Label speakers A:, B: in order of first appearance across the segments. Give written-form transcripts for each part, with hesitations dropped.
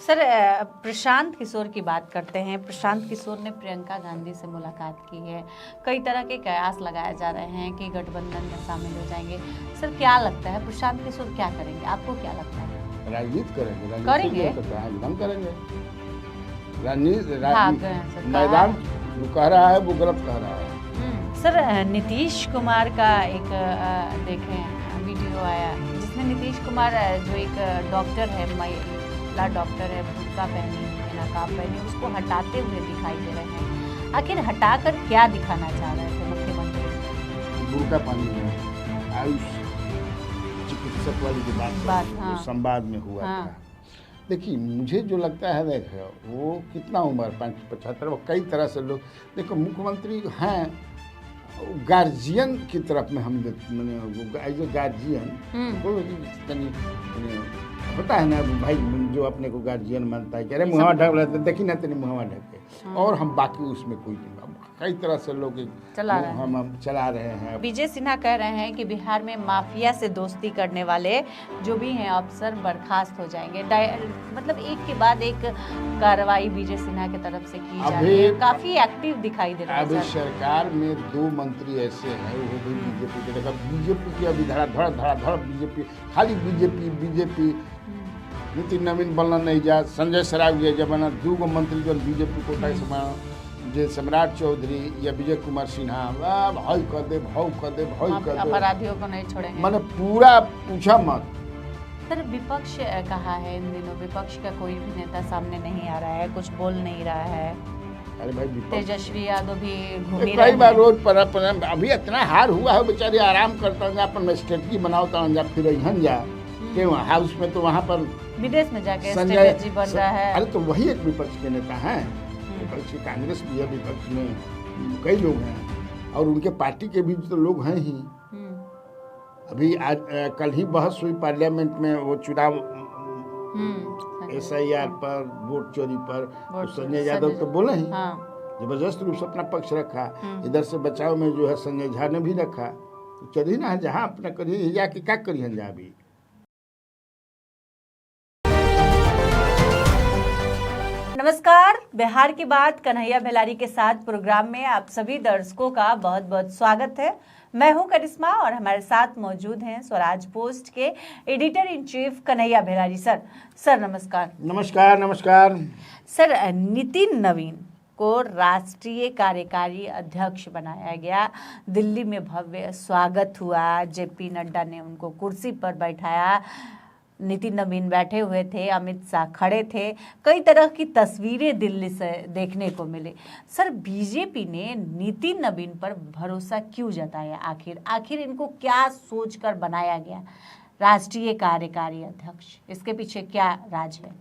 A: Sir Prashant Kishor की बात करते हैं। प्रशांत किशोर ने प्रियंका गांधी से मुलाकात की है। कई तरह के कयास लगाए जा रहे हैं कि गठबंधन में शामिल हो जाएंगे। सर क्या लगता है प्रशांत किशोर क्या करेंगे, आपको क्या लगता है?
B: राजनीति करेंगे,
A: करेंगे?
B: एकदम करेंगे। राजनीति
A: भाग गए हैं सर,
B: मैदान जो कह रहा है वो गलत कह रहा है।
A: सर नीतीश कुमार का एक देखें वीडियो आया जिसमें नीतीश कुमार जो एक डॉक्टर है, महिला डॉक्टर है, बुर्का पहनी है, नकाब पहनी, उसको हटाते हुए दिखाई दे रहे हैं। आखिर हटाकर क्या दिखाना चाह रहे थे मुख्यमंत्री?
B: बुर्का पहनी है, आयुष चिकित्सक वाली की बात
A: हाँ।
B: संवाद में हुआ
A: हाँ।
B: था। देखिए मुझे जो लगता है, देखो वो कितना उम्र 75, वो कई तरह से लोग, देखो मुख्यमंत्री हैं, गार्जियन की तरफ में हम मैंने एज ए गार्जियन होता है ना भाई, जो अपने को गार्जियन मानता है, कह रहे मुहावा ढक रहे थे, देखी ना तेरी मुहावा ढके, और हम बाकी उसमें कोई नहीं, कई तरह से लोग हम चला रहे हैं।
A: विजय सिन्हा कह रहे हैं कि बिहार में माफिया से दोस्ती करने वाले जो भी हैं अफसर बर्खास्त हो जाएंगे। मतलब एक के बाद एक कार्रवाई विजय सिन्हा की तरफ से की जा रही है, काफी एक्टिव दिखाई दे रहा है।
B: अभी सरकार में 2 मंत्री ऐसे हैं, वो भी बीजेपी के, देखा बीजेपी की अभी धड़ा बीजेपी, खाली बीजेपी नितिन नवीन बनना नहीं जा, संजय सरावगी जब बना, 2 मंत्री जो बीजेपी कोटा से जे सम्राट चौधरी या विजय कुमार सिन्हा, भाई कर दे,
A: अपराधियों को नहीं छोड़ेंगे,
B: मैंने पूरा पूछा मत।
A: सर विपक्ष कहा है इन दिनों, विपक्ष का कोई भी नेता सामने नहीं आ रहा है, कुछ बोल नहीं रहा है।
B: अरे भाई
A: तेजस्वी यादव भी घूम रहे
B: कई बार रोज पर अभी इतना हार हुआ है, बेचारे आराम करता हूँ, अपन स्ट्रेटजी बनाओ तो फिर यहाँ जा क्यों हाउस में, तो वहाँ पर
A: विदेश में जाके स्ट्रेटजी बन रहा है।
B: अरे तो वही एक विपक्ष के नेता हैं, विपक्ष की कांग्रेस भी है, विपक्ष में कई लोग हैं, और उनके पार्टी के भी तो लोग हैं ही। अभी आज कल ही बहस हुई पार्लियामेंट में, वो चुनाव SIR पर, वोट चोरी पर, तो संजय यादव तो बोले ही, जबरदस्त रूप से अपना पक्ष रखा। इधर से बचाव में जो है संजय झा ने भी रखा, तो चलिए ना जहाँ अपना करिए, या कि क्या करिए जहाँ भी।
A: नमस्कार, बिहार की बात कन्हैया भेलारी के साथ प्रोग्राम में आप सभी दर्शकों का बहुत बहुत स्वागत है। मैं हूं करिश्मा और हमारे साथ मौजूद हैं स्वराज पोस्ट के editor in chief Kanhaiya Bhelari sir. Sir नमस्कार।
B: नमस्कार।
A: सर नितिन नवीन को राष्ट्रीय कार्यकारी अध्यक्ष बनाया गया, दिल्ली में भव्य स्वागत हुआ, JP नड्डा ने उनको कुर्सी पर बैठाया, नितिन नवीन बैठे हुए थे, अमित शाह खड़े थे, कई तरह की तस्वीरें दिल्ली से देखने को मिली। सर बीजेपी ने नितिन नवीन पर भरोसा क्यों जताया? आखिर इनको क्या सोचकर बनाया गया राष्ट्रीय कार्यकारी अध्यक्ष? इसके पीछे क्या राज है?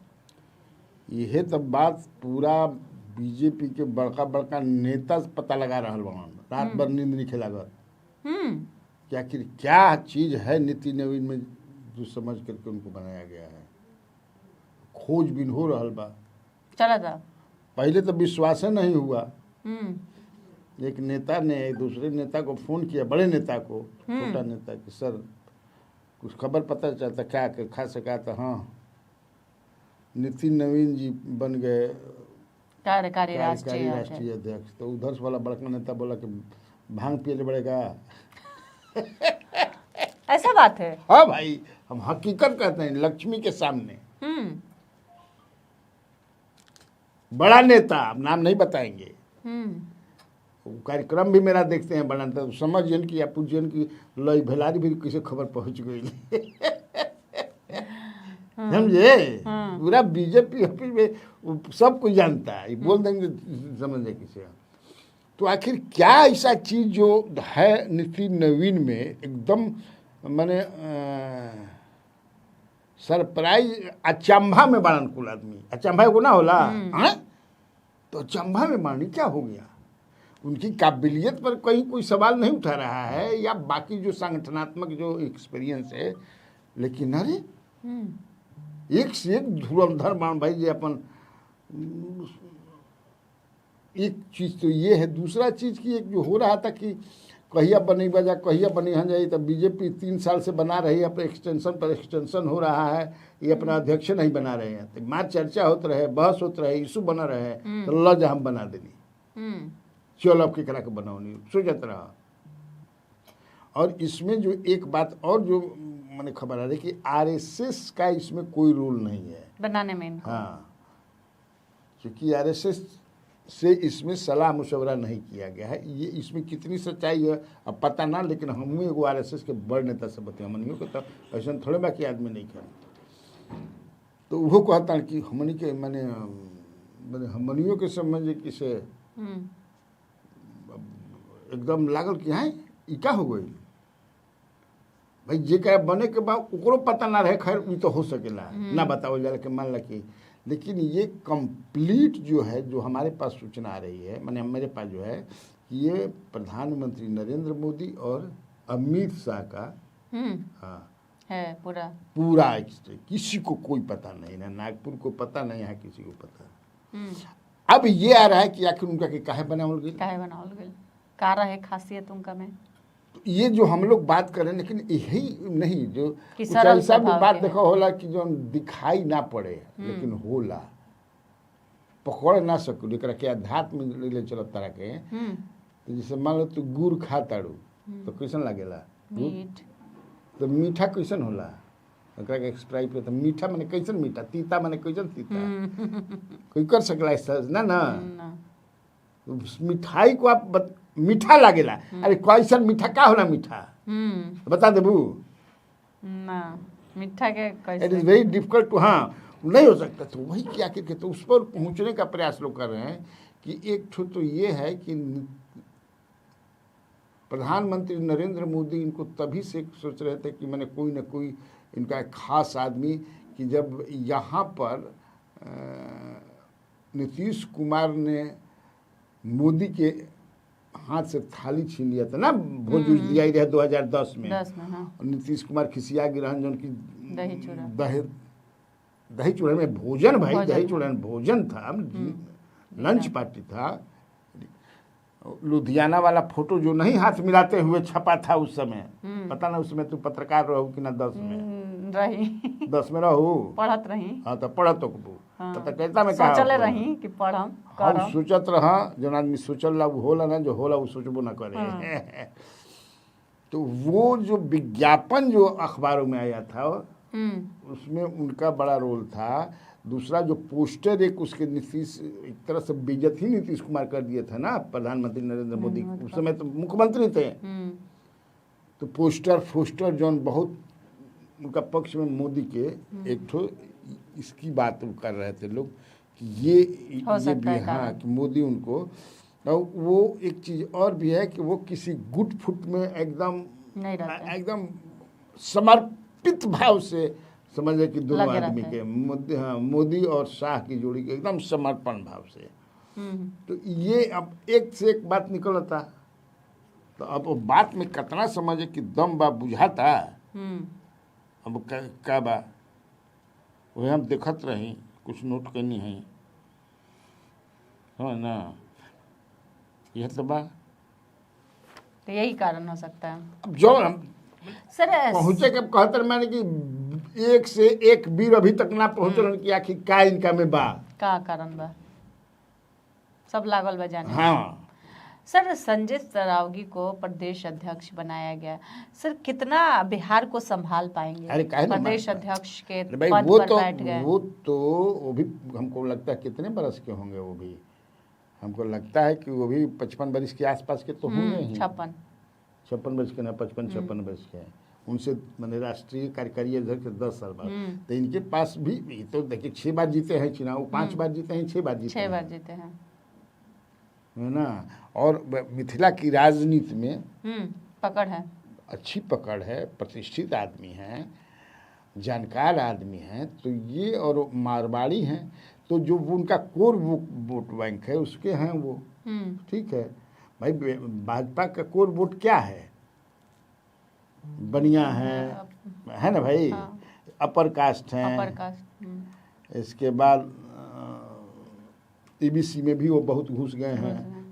B: यह तब बात पूरा बीजेपी के बड़का नेता पता लगा रहा रात भर नींद नहीं खिलागत कि आखिर क्या चीज है नितिन नवीन में जो समझ करके उनको बनाया गया है। खोजबीन हो रहा बा,
A: चला था,
B: पहले तो विश्वास नहीं हुआ। एक नेता ने एक दूसरे नेता को फोन किया, बड़े नेता को, छोटा नेता कि सर कुछ खबर पता चलता क्या खा सका था। हाँ, नितिन नवीन जी बन गए
A: कार्यकारी राष्ट्रीय
B: अध्यक्ष। तो उधर से वाला बड़का नेता बोला कि भांग पिए पड़ेगा।
A: ऐसा बात है?
B: हाँ भाई, हम हकीकत कहते हैं लक्ष्मी के सामने। बड़ा नेता, नाम नहीं बताएंगे, कार्यक्रम भी मेरा देखते हैं बड़ा नेता, समझिए कि या पूछिए कि लई भेलारी भी किसी खबर पहुंच गई। समझे? पूरा बीजेपी ऑफिस में सब कुछ जानता है, बोल देंगे समझे किसे। तो आखिर क्या ऐसा चीज जो है नितिन नवीन में एकदम माने सरप्राइज, अचंभा में बाड़न कुल आदमी, अचंभा को ना होला तो अचंभा में बाड़नी क्या हो गया? उनकी काबिलियत पर कहीं कोई सवाल नहीं उठा रहा है, या बाकी जो संगठनात्मक जो एक्सपीरियंस है, लेकिन अरे एक से एक धुरंधर बाण भाई जी। अपन एक चीज तो ये है, दूसरा चीज की एक जो हो रहा था कि कहिया बनी बजा कहिया बनी हन जाई। तो बीजेपी 3 साल से बना रही है, अपने एक्सटेंशन पर एक्सटेंशन हो रहा है, ये अपना अध्यक्ष नहीं बना रहे हैं। तो मार चर्चा होत रहे, बहस होत रहे, इशू बना रहे, तो लज हम बना देनी, चल अब केकरा के बनाओनी सोचत रहा। और इसमें जो एक बात और जो मैंने खबर आ रही कि आरएसएस का इसमें कोई रोल नहीं है
A: बनाने में इनको।
B: हाँ, क्योंकि आरएसएस से इसमें सलाह मुशवरा नहीं किया गया है। ये इसमें कितनी सच्चाई है अब पता ना, लेकिन हम एगो आरएसएस के बड़ नेता से बतिया हमनियों के तो ऐसा थोड़े बाकी आदमी नहीं करे। तो वो कहता कि हमनी के मैंने हमनियों के समझ किसे एकदम लागल कि हाँ ई का हो गई भाई, जे का बने के बाद ओकरो पता ना रहे। खैर ये तो हो सकेला ना बताओ जाला के मान ला कि, लेकिन ये कंप्लीट जो है जो हमारे पास सूचना आ रही है, माने मेरे पास जो है ये प्रधानमंत्री नरेंद्र मोदी और अमित शाह का हाँ
A: है
B: पूरा किसी को कोई पता नहीं, ना नागपुर को पता नहीं, यहाँ किसी को पता। अब ये आ रहा है कि आखिर उनका कि काहे बनावल गई,
A: का रहे खासियत उनका में।
B: तो ये जो हम लोग बात करें, लेकिन यही नहीं जो कुछ
A: सरल
B: ऐसा भी
A: स्वभाव
B: बात
A: के
B: देखो होला कि जो दिखाई ना पड़े लेकिन होला, पकड़ ना सकू एकरा के अध्यात्म ले चलत तरह के। तो जैसे मान लो तू गुड़ खा ताड़ू तो कैसन लागेला
A: मीठ,
B: तो मीठा कैसन होला एकरा के एक्सप्राइब पे। तो मीठा माने कैसन मीठा, तीता माने कैसन तीता, कोई कर सकला ऐसा ना ना। तो मिठाई को आप मीठा लागेला, अरे कैसन मीठा का होला मीठा बता देबू
A: ना, मीठा के कैसे
B: it is very difficult to, हाँ नहीं हो सकता। तो वही क्या करके तो उस पर पहुंचने का प्रयास लोग कर रहे हैं कि एक ठो तो ये है कि प्रधानमंत्री नरेंद्र मोदी इनको तभी से सोच रहे थे कि मैंने कोई ना कोई इनका खास आदमी, कि जब यहाँ पर नीतीश कुमार ने मोदी के हाथ से थाली छीन लिया था ना, भोज दिया ही रहा 2010 में।
A: हाँ।
B: नीतीश कुमार खिसिया गिरहन जो उनकी दही चूड़ा में भोजन भाई, दही चूड़ा में भोजन था, लंच पार्टी था। लुधियाना वाला फोटो जो नहीं हाथ मिलाते हुए छपा था उस समय, पता ना उसमें तू पत्रकार रहो कि ना 10 में
A: रही
B: 10 में रहो
A: पढ़त रही।
B: हाँ तो पढ़त तो पता कहता में कहा
A: सोचले रही कि पढ़म करम,
B: हम सोचत रहा जो आदमी सोचल ला वो होला ना, जो होला वो सोचबो ना करे। तो वो जो विज्ञापन जो अखबारों में आया था उसमें उनका बड़ा रोल था। दूसरा जो पोस्टर एक उसके नीतीश एक तरह से बेइज्जत ही नीतीश कुमार कर दिए थे ना प्रधानमंत्री नरेंद्र मोदी, उस समय तो मुख्यमंत्री थे। तो पोस्टर जौन बहुत उनका पक्ष में मोदी के एक ठो इसकी बात कर रहे थे लोग कि ये भी हाँ कि मोदी उनको। तो वो एक चीज़ और भी है कि वो किसी गुट फुट में एकदम समर्पित भाव से समझे कि दोनों आदमी के मोदी और शाह की जोड़ी के एकदम समर्पण भाव से। तो ये अब एक से एक बात निकलता, तो अब बात में कितना समझे कि दम बा बुझाता। अब का बा वही हम देखत रही, कुछ नोट करनी है हाँ ना, यह तो बा,
A: तो यही कारण हो सकता है।
B: अब जो हम
A: सर
B: पहुँचे के कहते मैंने कि एक से एक वीर अभी तक ना पहुँचल कि आखिर का इनका में बा,
A: का कारण बा, सब लागल बा जाने।
B: हाँ
A: सर संजय सरावगी को प्रदेश अध्यक्ष बनाया गया, सर कितना बिहार को संभाल पाएंगे?
B: अरे
A: प्रदेश अध्यक्ष के
B: भाई
A: पद
B: वो
A: पर
B: तो
A: बैठ गए।
B: वो भी हमको लगता है कितने बरस के होंगे, वो भी हमको लगता है कि वो भी 55 बरस के आसपास के तो होंगे ही। 56 बरस के ना 55-56 बरस के हैं। उनसे मैंने राष्ट्रीय कार्यकारी अध्यक्ष 10 साल बाद। तो इनके पास भी तो देखिए 6 बार जीते हैं चुनाव, 5 बार जीते हैं, 6 बार जीते हैं, है ना। और मिथिला की राजनीति में
A: पकड़ है,
B: अच्छी पकड़ है, प्रतिष्ठित आदमी हैं, जानकार आदमी हैं। तो ये और मारवाड़ी हैं, तो जो उनका कोर वोट बैंक है उसके हैं वो, ठीक है भाई। भाजपा का कोर वोट क्या है, बनिया है ना भाई, अपर कास्ट हैं। इसके बाद ईबीसी में भी वो बहुत घुस गए हैं,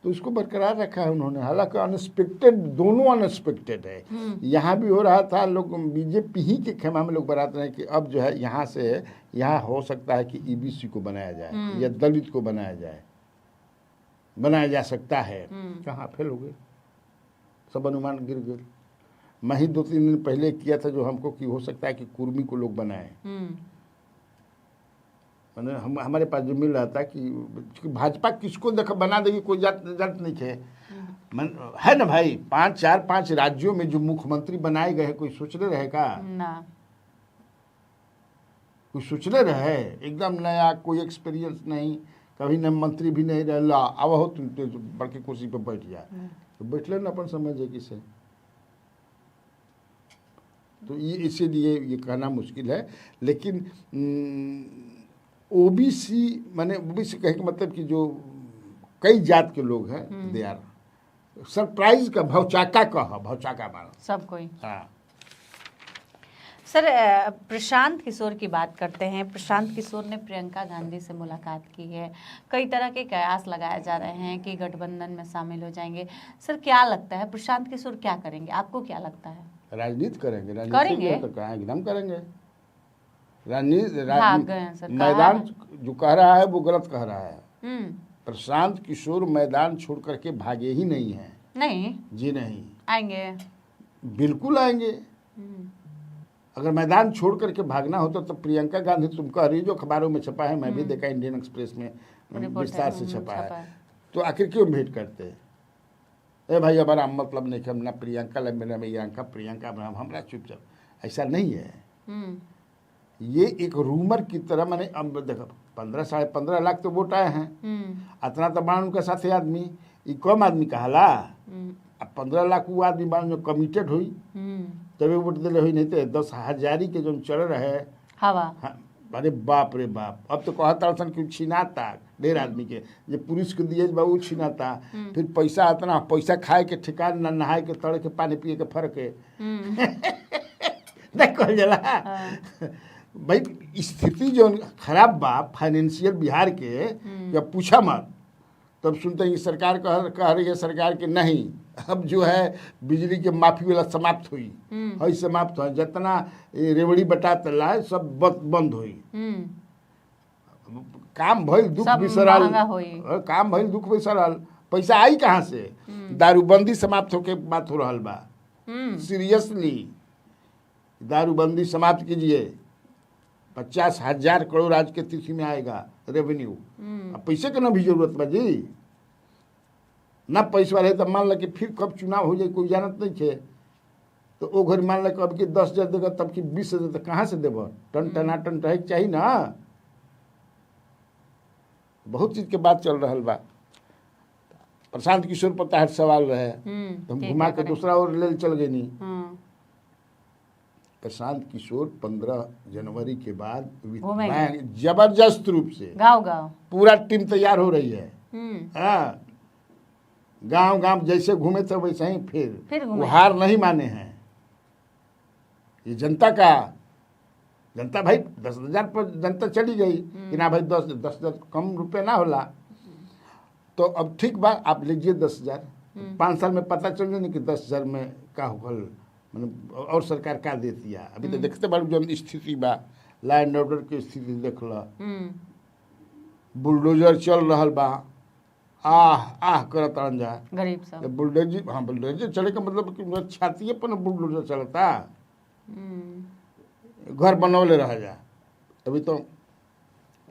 B: तो उसको बरकरार रखा है उन्होंने। हालांकि अनएक्सपेक्टेड, दोनों अनएक्सपेक्टेड है। यहाँ भी हो रहा था, लोग बीजेपी ही के खेमा में लोग बरात रहे कि अब जो है यहाँ से यहाँ हो सकता है कि ईबीसी को बनाया जाए या दलित को बनाया जा सकता है। कहाँ फेल हो गए, सब अनुमान गिर गए। मैं ही 2-3 दिन पहले किया था जो हमको कि हो सकता है कि कुर्मी को लोग बनाए। मैंने हमारे पास जो मिल रहा था कि भाजपा किसको देखो बना देगी, कोई जात नहीं है। है ना भाई, 5 राज्यों में जो मुख्यमंत्री बनाए गए हैं, कोई सोचने रहेगा
A: ना, कोई
B: सोचने रहे? एकदम नया, कोई एक्सपीरियंस नहीं, कभी न मंत्री भी नहीं रहा। अब हो तुम बड़की कुर्सी पे बैठ जा, तो बैठले ना अपन समझे किसे। तो ये इसीलिए ये कहना मुश्किल है। लेकिन ओबीसी माने ओबीसी कहे के मतलब कि जो कई जात के लोग हैं, दे आर सरप्राइज का भौचाका मानो
A: सब कोई।
B: हाँ
A: सर, प्रशांत किशोर की बात करते हैं। प्रशांत किशोर ने प्रियंका गांधी से मुलाकात की है। कई तरह के कयास लगाए जा रहे हैं कि गठबंधन में शामिल हो जाएंगे। सर, क्या लगता है प्रशांत किशोर क्या करेंगे? आपको क्या लगता है?
B: राजनीति करेंगे। राजनीति तो कहाँ एकदम करेंगे। राजनीति मैदान जो कह रहा है वो गलत कह रहा है। प्रशांत किशोर मैदान छोड़ करके भागे ही नहीं है।
A: नहीं
B: जी नहीं,
A: आएंगे,
B: बिल्कुल आएंगे। अगर मैदान छोड़ करके भागना होता तो प्रियंका गांधी, तुम कह रही जो अखबारों में छपा है, मैं भी देखा, इंडियन एक्सप्रेस में विस्तार से छपा है, तो आखिर क्यों भेंट करते? ए भाई हमारा मतलब नहीं कि हम ना प्रियंका प्रियंका हमारा चुपचाप, ऐसा नहीं है। ये एक रूमर की तरह, मैंने अब देखो 15-15.5 लाख तो वोट आए हैं, इतना तो बाण उनके साथ आदमी, ये कम आदमी कहला। अब 15 लाख वो आदमी बाण जो कमिटेड हुई तभी वोट दिले हुई, नहीं तो 10,000 के जो चल रहे
A: हवा।
B: हाँ, अरे बाप रे बाप। अब तो कहता कि छीनाता ढेर आदमी के, जो पुलिस को दिए बाबू छीनाता, फिर पैसा इतना पैसा खाए के ठिकान ना, नहाए के तड़ के पानी पिए के फर्क है नहीं कह जला। भाई स्थिति जो खराब बा फाइनेंशियल बिहार के, जब पूछा मत, तब सुनते हैं सरकार कह रही है सरकार के नहीं, अब जो है बिजली के माफी वाला समाप्त हुई है, समाप्त हो, जितना रेवड़ी बटा तला सब बंद हुई। काम भइल दुख बिसरल, काम भइल दुख बिसरल, पैसा आई कहाँ से? दारूबंदी समाप्त होके बात हो रहा बा। सीरियसली दारूबंदी समाप्त कीजिए, 50,000 करोड़ आज के तिथि में आएगा रेवेन्यू। अब पैसे का ना भी जरूरत बा जी, ना पैसा रहे तो मान लो कि फिर कब चुनाव हो जाए कोई जानत नहीं थे, तो वो घर मान लो कि अब कि 10,000 देगा तब कि 20,000 तो कहाँ से देव? टन टनाटन रहे चाहिए ना। बहुत चीज के बात चल रहा बा। प्रशांत किशोर पर तहत सवाल रहे, तो हम घुमा के दूसरा और ले चल गए नहीं। प्रशांत किशोर 15 जनवरी के बाद जबरदस्त रूप से
A: गाँव
B: पूरा टीम तैयार हो रही है। हाँ, गांव जैसे घूमे थे वैसे ही फिर वो हार नहीं माने हैं। ये जनता भाई 10,000 पर जनता चली गई कि ना भाई 10,000 कम रुपए ना होला, तो अब ठीक बा आप लीजिए 10,000। 5 साल में पता चल नहीं कि 10,000 में का होल, मतलब और सरकार का देती है। अभी तो देखते बार जो स्थिति बा, लॉ एंड ऑर्डर की स्थिति देख लो, बुलडोजर चल रहा बा, आह करत जा
A: गरीब सब।
B: बुलडोजर, हाँ बुलडोजर चले का मतलब कि छाती पर बुलडोजर चलता, घर बनौले रह जा। अभी तो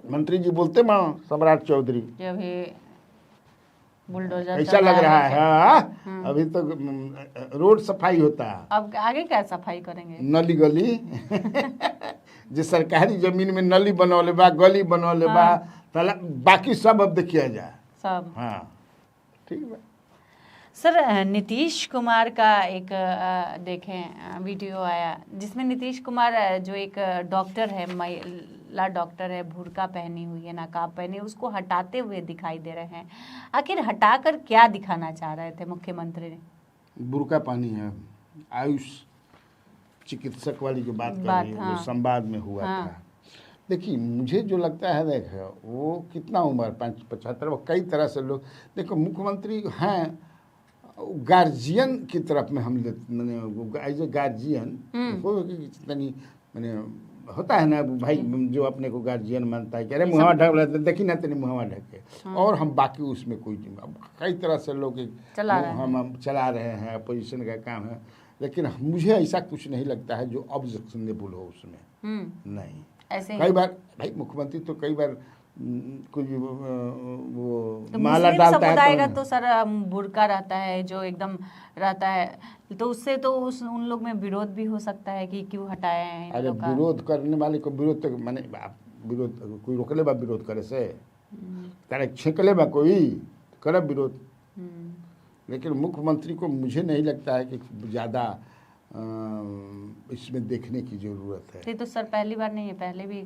B: मंत्री जी बोलते मां सम्राट चौधरी
A: बुलडोजर
B: ऐसा लग रहा है। हाँ, अभी तो रोड सफाई होता है।
A: अब आगे क्या सफाई करेंगे?
B: नली गली जो सरकारी जमीन में नली बनौले बा, गली बनौले बा, बाकी सब अब देखिए जा
A: सब।
B: हाँ ठीक है
A: सर, नीतीश कुमार का एक देखें वीडियो आया जिसमें नीतीश कुमार जो एक डॉक्टर है, महिला डॉक्टर है, बुर्का पहनी हुई है, नकाब पहनी, उसको हटाते हुए दिखाई दे रहे हैं। आखिर हटाकर क्या दिखाना चाह रहे थे मुख्यमंत्री ने?
B: बुर्का पहनी है, आयुष चिकित्सक वाली जो बात कर रही है, जो संवाद में हुआ था। देखिए मुझे जो लगता है, देखो वो कितना उम्र 75, वो कई तरह से लोग, देखो मुख्यमंत्री हैं, गार्जियन की तरफ में हम मैंने एज ए गार्जियन हो तनी मैंने होता है ना भाई, जो अपने को गार्जियन मानता है कि अरे मुहावा ढक रहा है, देखी ना तेरी मुहावा ढके, और हम बाकी उसमें कोई नहीं। अब कई तरह से लोग हम चला रहे हैं, अपोजिशन का काम है, लेकिन मुझे ऐसा कुछ नहीं लगता है जो ऑब्जेक्शनेबल हो उसमें। नहीं,
A: ऐसे
B: कई बार भाई मुख्यमंत्री तो कई बार कुछ वो
A: तो
B: माला
A: मुस्लिम
B: डालता
A: समुदाय का
B: है
A: तो सर बुर्का रहता है जो एकदम रहता है, तो उससे तो उन लोग में विरोध भी हो सकता है कि क्यों हटाए हैं इन
B: अरे
A: लोग का।
B: विरोध करने वाले को विरोध तो माने विरोध कोई रोकले बा विरोध करे से, तारे छेकले बा कोई करे विरोध। लेकिन मुख्यमंत्री को मुझे नहीं लगता है कि ज़्यादा इसमें देखने की जरूरत है।
A: ये तो सर पहली बार नहीं है, पहले भी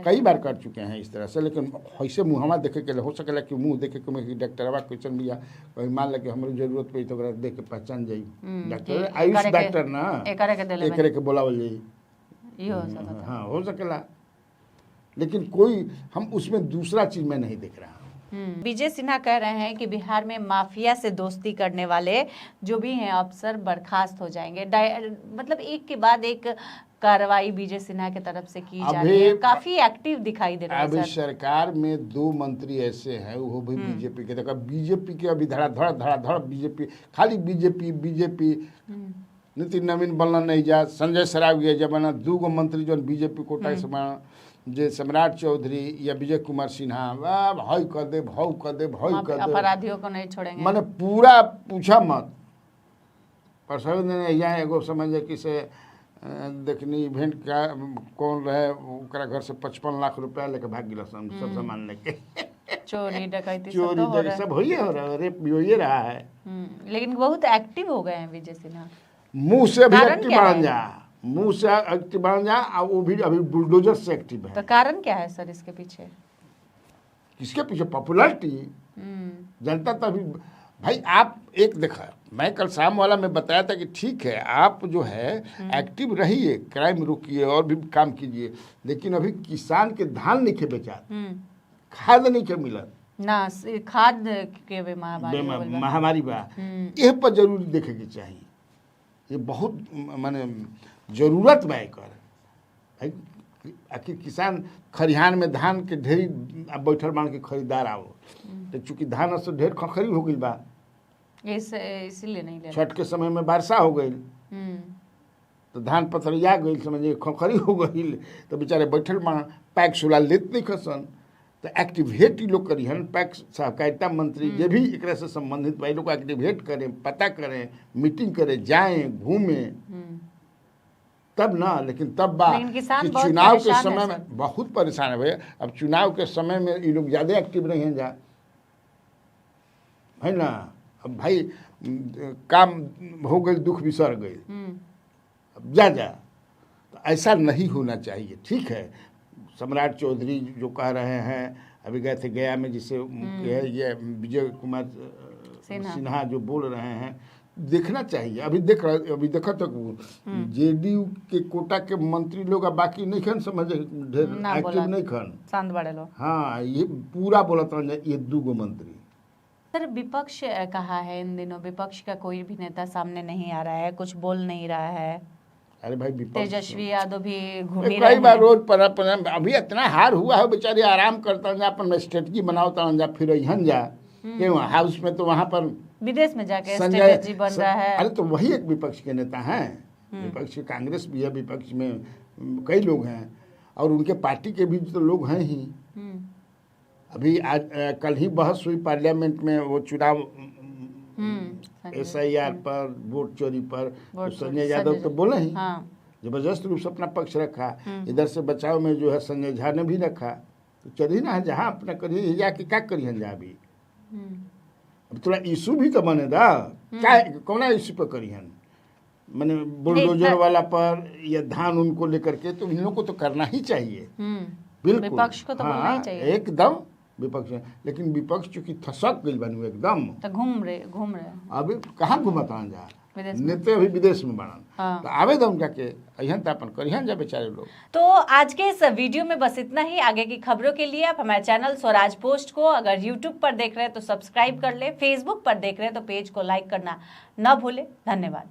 B: कई बार कर चुके हैं इस तरह से, लेकिन ऐसे मुहम्मा देखे के हो सकेला कि मुंह देखे के डॉक्टरवा क्वेश्चन भी कहीं मान ल कि हमारी जरूरत पड़ी तो देख के पहचान जाई, डॉक्टर आयुष डॉक्टर ना एकरे के बोलावल जाई, हाँ हो सकेला। लेकिन कोई हम उसमें दूसरा चीज में नहीं देख रहा।
A: विजय सिन्हा कह रहे हैं कि बिहार में माफिया से दोस्ती करने वाले जो भी हैं अफसर बर्खास्त हो जाएंगे। मतलब एक के बाद एक कार्रवाई विजय सिन्हा की तरफ से की जा रही है, काफी एक्टिव दिखाई दे रहा है।
B: अभी सरकार में 2 मंत्री ऐसे हैं, वो भी बीजेपी के, देखो बीजेपी के अभी धड़ा बीजेपी, खाली बीजेपी नितिन नवीन बनना नहीं जा, संजय सरावगी जमाना 2 गो मंत्री जो बीजेपी कोटा से बना, जे सम्राट चौधरी या विजय कुमार सिन्हा, भाई कर दे
A: अपराधियों को नहीं छोड़ेंगे,
B: मैंने पूरा पूछा मत। पर सब यहाँ एगो समझे कि से देखनी इवेंट का कौन रहे, ओकरा घर से 55 लाख रुपया लेके भाग गिला, सब सामान लेके
A: चोरी डकैती
B: सब हो रहा है, रेप भी हो रहा है।
A: लेकिन बहुत एक्टिव हो गए हैं विजय सिन्हा,
B: मुंह से भी एक्टिव बन जा, मुंह से एक्टिव बन जा, और वो भी अभी बुलडोजर से एक्टिव है।
A: तो कारण क्या है सर इसके पीछे?
B: किसके पीछे? पॉपुलैरिटी। जनता तो अभी भाई आप एक देखा, मैं कल शाम वाला में बताया था कि ठीक है आप जो है एक्टिव रहिए, क्राइम रोकिए और भी काम कीजिए, लेकिन अभी किसान के धान नहीं के बेचा, खाद नहीं के मिला
A: ना, खाद के
B: महामारी बा, यह पर जरूरी देखे के चाहिए। ये बहुत माने जरूरत बा एकर। आखिर किसान खरिहान में धान के ढेरी बैठल मान के खरीदार आओ, तो चूंकि धान से ढेर खखरी हो गई बा,
A: इसीलिए नहीं ले।
B: छठ के समय में वर्षा हो गई तो धान पथरिया गई, समझिए खखरी हो गई, तो बेचारे बैठल मान पैक्स वाला लेत नहीं खसन, तो एक्टिवेट लोग करी हन, पैक्स सहकारिता मंत्री जे भी एक से संबंधित भाई लोग एक्टिवेट करें, पता करें, मीटिंग करें, जाएं घूमें, तब ना। लेकिन तब कि चुनाव के समय में बहुत परेशान है भैया। अब चुनाव के समय में ये लोग ज़्यादा एक्टिव नहीं हैं जा, है ना। अब भाई काम हो गई, दुख बिसर गई, अब जा तो ऐसा नहीं होना चाहिए। ठीक है, सम्राट चौधरी जो कह रहे हैं, अभी गए थे गया में, जिसे ये विजय कुमार सिन्हा जो बोल रहे हैं, देखना चाहिए। अभी देखा तक जेडीयू के कोटा के मंत्री लोग बाकी नहीं खन, समझे ढेर एक्टिव नहीं खन,
A: शांत बड़े लोग।
B: हाँ, ये पूरा बोला था ये 2 गो मंत्री।
A: सर विपक्ष कहा है इन दिनों, विपक्ष का कोई भी नेता सामने नहीं आ रहा है, कुछ बोल नहीं रहा है।
B: अरे भाई
A: तेजस्वी यादव भी घूम रहे हैं,
B: कई बार रोज पर अभी इतना हार हुआ है, बेचारे आराम करता जा, अपन स्ट्रेटजी बनाता जा, फिर यहाँ जा क्यों हाउस में, तो वहाँ पर
A: विदेश में जाके स्ट्रेटजी बन रहा है।
B: अरे तो वही एक विपक्ष के नेता हैं, विपक्ष कांग्रेस भी है, विपक्ष में कई लोग हैं, और उनके पार्टी के भी तो लोग हैं ही। अभी आज कल ही बहस हुई पार्लियामेंट में, वो चुनाव SIR पर, वोट चोरी पर, तो संजय यादव तो बोले ही, जबरदस्त रूप से अपना पक्ष रखा। इधर से बचाव में जो है संजय झा ने भी रखा, तो चलिए ना जहाँ अपना करिए, जाके क्या करिए जा। अभी अब थोड़ा इशू भी तो बने दा, क्या कौन इशू पर करिए, मैंने बुलडोजर वाला पर या धान उनको लेकर के, तो इन लोगों को तो करना ही चाहिए। बिल्कुल
A: विपक्ष को तो बोलना ही चाहिए,
B: एकदम विपक्ष है। लेकिन विपक्ष चूंकि थसक गई बनू एकदम,
A: तो घूम रहे
B: अभी कहाँ घुमाता जा,
A: विदेश में।
B: नेते अभी विदेश में बाड़न।
A: हाँ।
B: तो आवे दो उनका के अहन त अपन करिहन जा बेचारे लोग।
A: तो आज के इस वीडियो में बस इतना ही। आगे की खबरों के लिए आप हमारे चैनल स्वराज पोस्ट को अगर यूट्यूब पर देख रहे हैं तो सब्सक्राइब कर ले, फेसबुक पर देख रहे हैं तो पेज को लाइक करना न भूले। धन्यवाद।